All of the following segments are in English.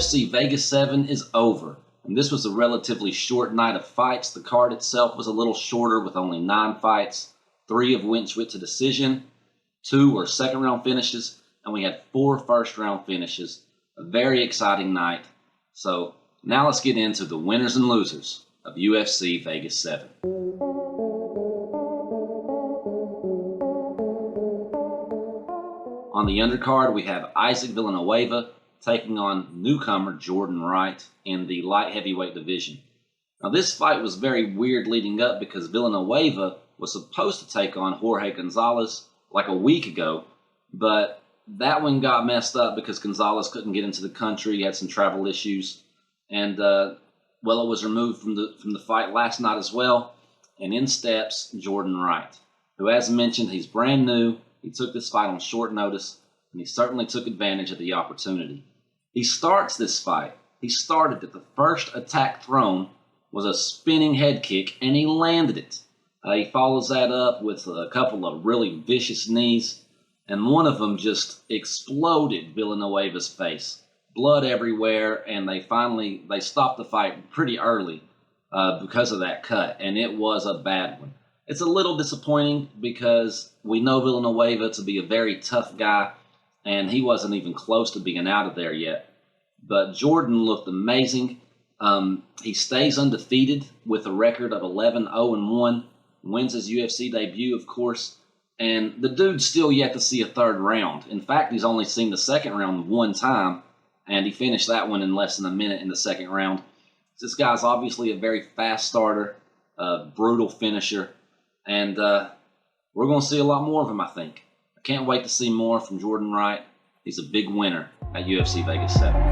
UFC Vegas 7 is over, and this was a relatively short night of fights. The card itself was a little shorter with only 9 fights, 3 of which went to decision, 2 were second-round finishes, and we had 4 first-round finishes. A very exciting night. So now let's get into the winners and losers of UFC Vegas 7. On the undercard, we have Isaac Villanueva taking on newcomer Jordan Wright in the light heavyweight division. Now, this fight was very weird leading up because Villanueva was supposed to take on Jorge Gonzalez like a week ago, but that one got messed up because Gonzalez couldn't get into the country. He had some travel issues, and it was removed from the fight last night as well. And in steps Jordan Wright, who, as mentioned, he's brand new. He took this fight on short notice, and he certainly took advantage of the opportunity. He starts this fight. He started it. The first attack thrown was a spinning head kick, and he landed it. He follows that up with a couple of really vicious knees, and one of them just exploded Villanueva's face. Blood everywhere, and they stopped the fight pretty early because of that cut, and it was a bad one. It's a little disappointing because we know Villanueva to be a very tough guy, and he wasn't even close to being out of there yet. But Jordan looked amazing. He stays undefeated with a record of 11-0-1, wins his UFC debut, of course, and the dude's still yet to see a third round. In fact, he's only seen the second round one time, and he finished that one in less than a minute in the second round. This guy's obviously a very fast starter, a brutal finisher, and we're going to see a lot more of him, I think. I can't wait to see more from Jordan Wright. He's a big winner at UFC Vegas 7.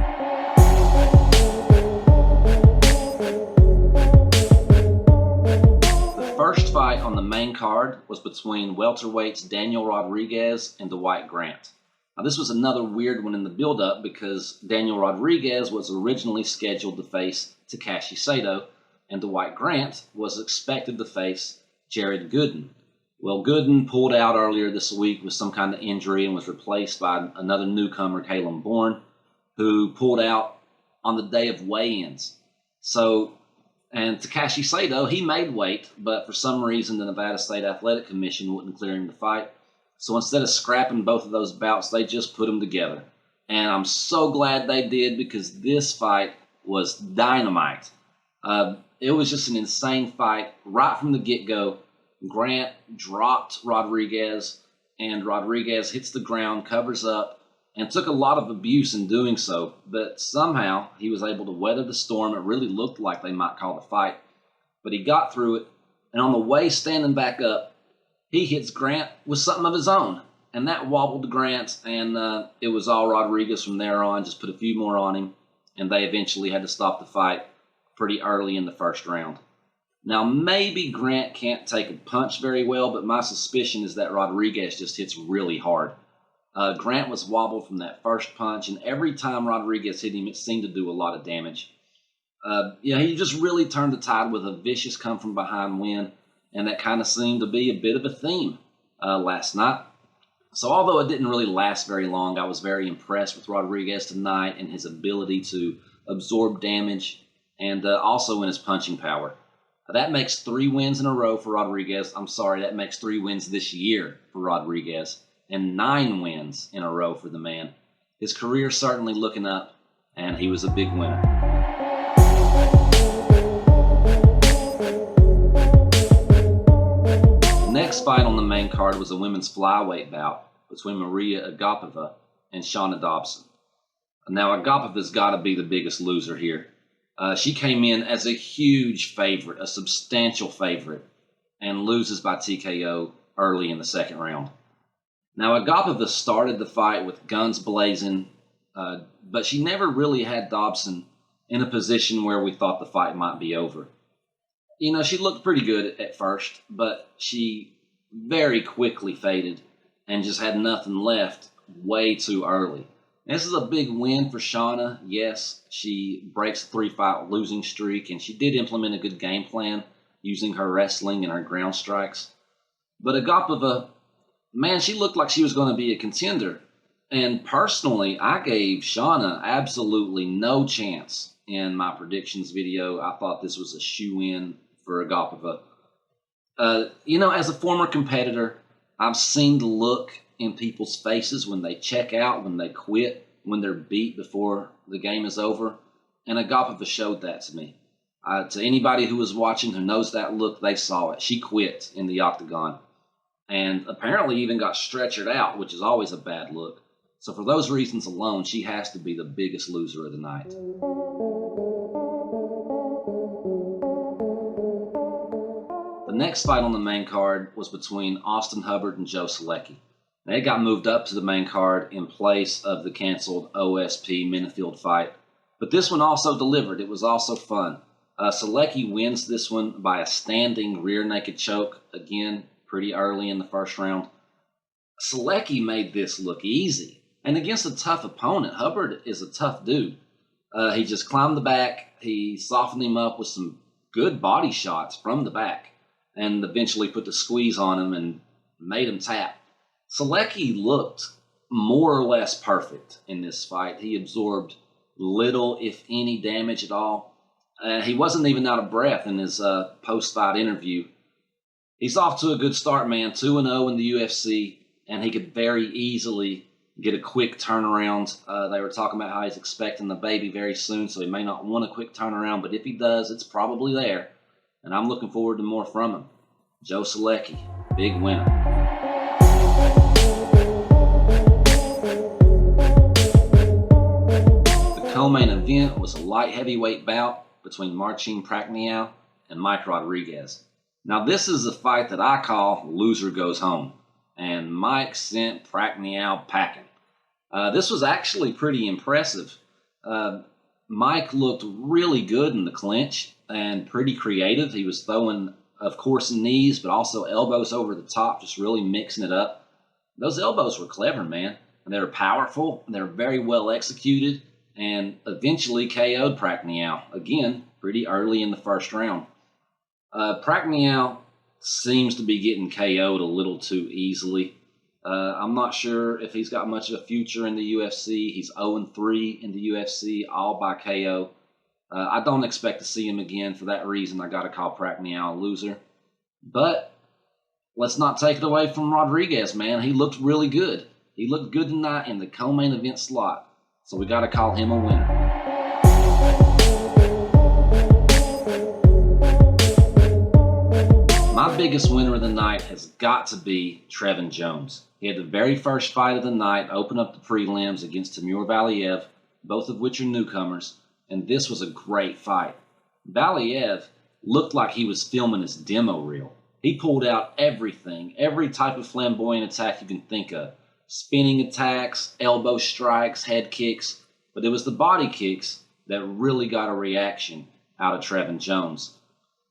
The first fight on the main card was between welterweights Daniel Rodriguez and Dwight Grant. Now, this was another weird one in the build-up because Daniel Rodriguez was originally scheduled to face Takashi Sato, and Dwight Grant was expected to face Jared Gooden. Well, Gooden pulled out earlier this week with some kind of injury and was replaced by another newcomer, Caleb Bourne, who pulled out on the day of weigh-ins. And Takashi Sato, he made weight, but for some reason the Nevada State Athletic Commission wouldn't clear him to fight. So instead of scrapping both of those bouts, they just put them together. And I'm so glad they did because this fight was dynamite. It was just an insane fight right from the get-go. Grant dropped Rodriguez, and Rodriguez hits the ground, covers up, and took a lot of abuse in doing so. But somehow he was able to weather the storm. It really looked like they might call the fight. But he got through it, and on the way standing back up, he hits Grant with something of his own. And that wobbled Grant, and it was all Rodriguez from there on, just put a few more on him, and they eventually had to stop the fight pretty early in the first round. Now, maybe Grant can't take a punch very well, but my suspicion is that Rodriguez just hits really hard. Grant was wobbled from that first punch, and every time Rodriguez hit him, it seemed to do a lot of damage. He just really turned the tide with a vicious come-from-behind win, and that kind of seemed to be a bit of a theme last night. So although it didn't really last very long, I was very impressed with Rodriguez tonight and his ability to absorb damage and also in his punching power. That makes 3 wins in a row for Rodriguez. I'm sorry, that makes 3 wins this year for Rodriguez and 9 wins in a row for the man. His career's certainly looking up, and he was a big winner. The next fight on the main card was a women's flyweight bout between Maria Agapeva and Shauna Dobson. Now, Agapeva's got to be the biggest loser here. She came in as a huge favorite, a substantial favorite, and loses by TKO early in the second round. Now, Agapeva started the fight with guns blazing, but she never really had Dobson in a position where we thought the fight might be over. You know, she looked pretty good at first, but she very quickly faded and just had nothing left way too early. This is a big win for Shauna. Yes, she breaks a 3-fight losing streak, and she did implement a good game plan using her wrestling and her ground strikes. But Agapeva, man, she looked like she was going to be a contender. And personally, I gave Shauna absolutely no chance in my predictions video. I thought this was a shoe-in for Agapeva. As a former competitor, I've seen the look in people's faces when they check out, when they quit, when they're beat before the game is over. And Agapeva showed that to me. To anybody who was watching who knows that look, they saw it. She quit in the Octagon and apparently even got stretchered out, which is always a bad look. So for those reasons alone, she has to be the biggest loser of the night. The next fight on the main card was between Austin Hubbard and Joe Salecki. They got moved up to the main card in place of the canceled OSP Minifield fight. But this one also delivered. It was also fun. Salecki wins this one by a standing rear naked choke, again, pretty early in the first round. Salecki made this look easy. And against a tough opponent, Hubbard is a tough dude. He just climbed the back. He softened him up with some good body shots from the back and eventually put the squeeze on him and made him tap. Salecki looked more or less perfect in this fight. He absorbed little, if any, damage at all. He wasn't even out of breath in his post-fight interview. He's off to a good start, man. 2-0 in the UFC, and he could very easily get a quick turnaround. They were talking about how he's expecting the baby very soon, so he may not want a quick turnaround, but if he does, it's probably there. And I'm looking forward to more from him. Joe Salecki, big winner. The co-main event was a light heavyweight bout between Marcin Prachnio and Mike Rodriguez. Now, this is a fight that I call loser goes home, and Mike sent Prachnio packing. This was actually pretty impressive. Mike looked really good in the clinch and pretty creative. He was throwing, of course, knees, but also elbows over the top, just really mixing it up. Those elbows were clever, man. And they were powerful, and they were very well executed, and eventually KO'd Prachnio, again, pretty early in the first round. Prachnio seems to be getting KO'd a little too easily. I'm not sure if he's got much of a future in the UFC. He's 0-3 in the UFC, all by KO. I don't expect to see him again. For that reason, I got to call Prachnio a loser. But let's not take it away from Rodriguez, man. He looked really good. He looked good tonight in the co-main event slot. So we got to call him a winner. My biggest winner of the night has got to be Trevin Jones. He had the very first fight of the night open up the prelims against Timur Valiyev, both of which are newcomers, and this was a great fight. Valiyev looked like he was filming his demo reel. He pulled out everything, every type of flamboyant attack you can think of. Spinning attacks, elbow strikes, head kicks, but it was the body kicks that really got a reaction out of Trevin Jones.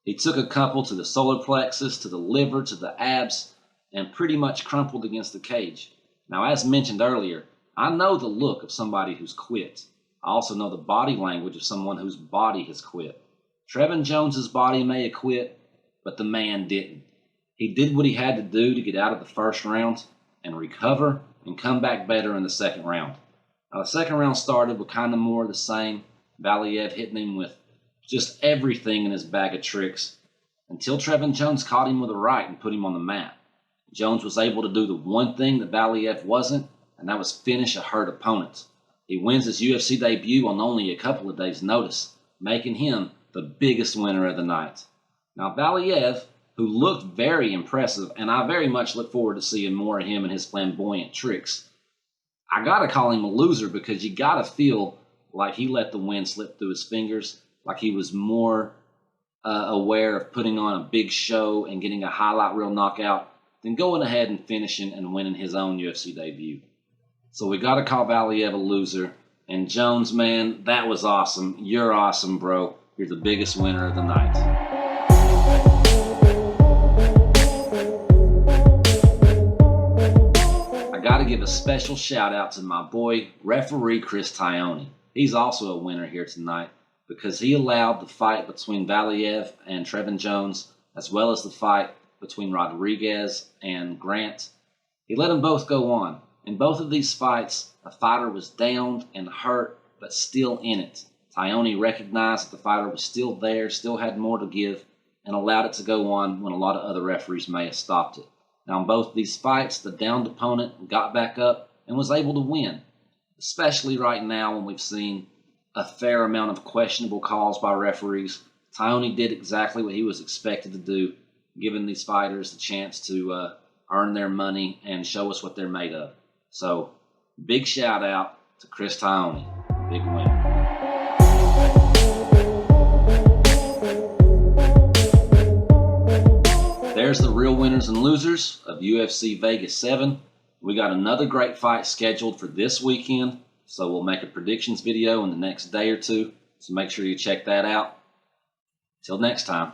He took a couple to the solar plexus, to the liver, to the abs, and pretty much crumpled against the cage. Now, as mentioned earlier, I know the look of somebody who's quit. I also know the body language of someone whose body has quit. Trevin Jones's body may have quit, but the man didn't. He did what he had to do to get out of the first round and recover and come back better in the second round. Now, the second round started with kind of more of the same. Valiyev hitting him with just everything in his bag of tricks until Trevin Jones caught him with a right and put him on the mat. Jones was able to do the one thing that Valiyev wasn't, and that was finish a hurt opponent. He wins his UFC debut on only a couple of days' notice, making him the biggest winner of the night. Now, Valiyev, who looked very impressive, and I very much look forward to seeing more of him and his flamboyant tricks, I got to call him a loser because you got to feel like he let the wind slip through his fingers, like he was more aware of putting on a big show and getting a highlight reel knockout than going ahead and finishing and winning his own UFC debut. So we got to call Valiyev a loser. And Jones, man, that was awesome. You're awesome, bro. You're the biggest winner of the night. I got to give a special shout out to my boy, referee Chris Tyone. He's also a winner here tonight because he allowed the fight between Valiyev and Trevin Jones, as well as the fight between Rodriguez and Grant. He let them both go on, In both of these fights, a fighter was downed and hurt, but still in it. Tyone recognized that the fighter was still there, still had more to give, and allowed it to go on when a lot of other referees may have stopped it. Now, in both these fights, the downed opponent got back up and was able to win, especially right now when we've seen a fair amount of questionable calls by referees. Tyone did exactly what he was expected to do, giving these fighters the chance to earn their money and show us what they're made of. So, big shout out to Chris Tyone. Big win. There's the real winners and losers of UFC Vegas 7. We got another great fight scheduled for this weekend, so we'll make a predictions video in the next day or two. So make sure you check that out. Till next time.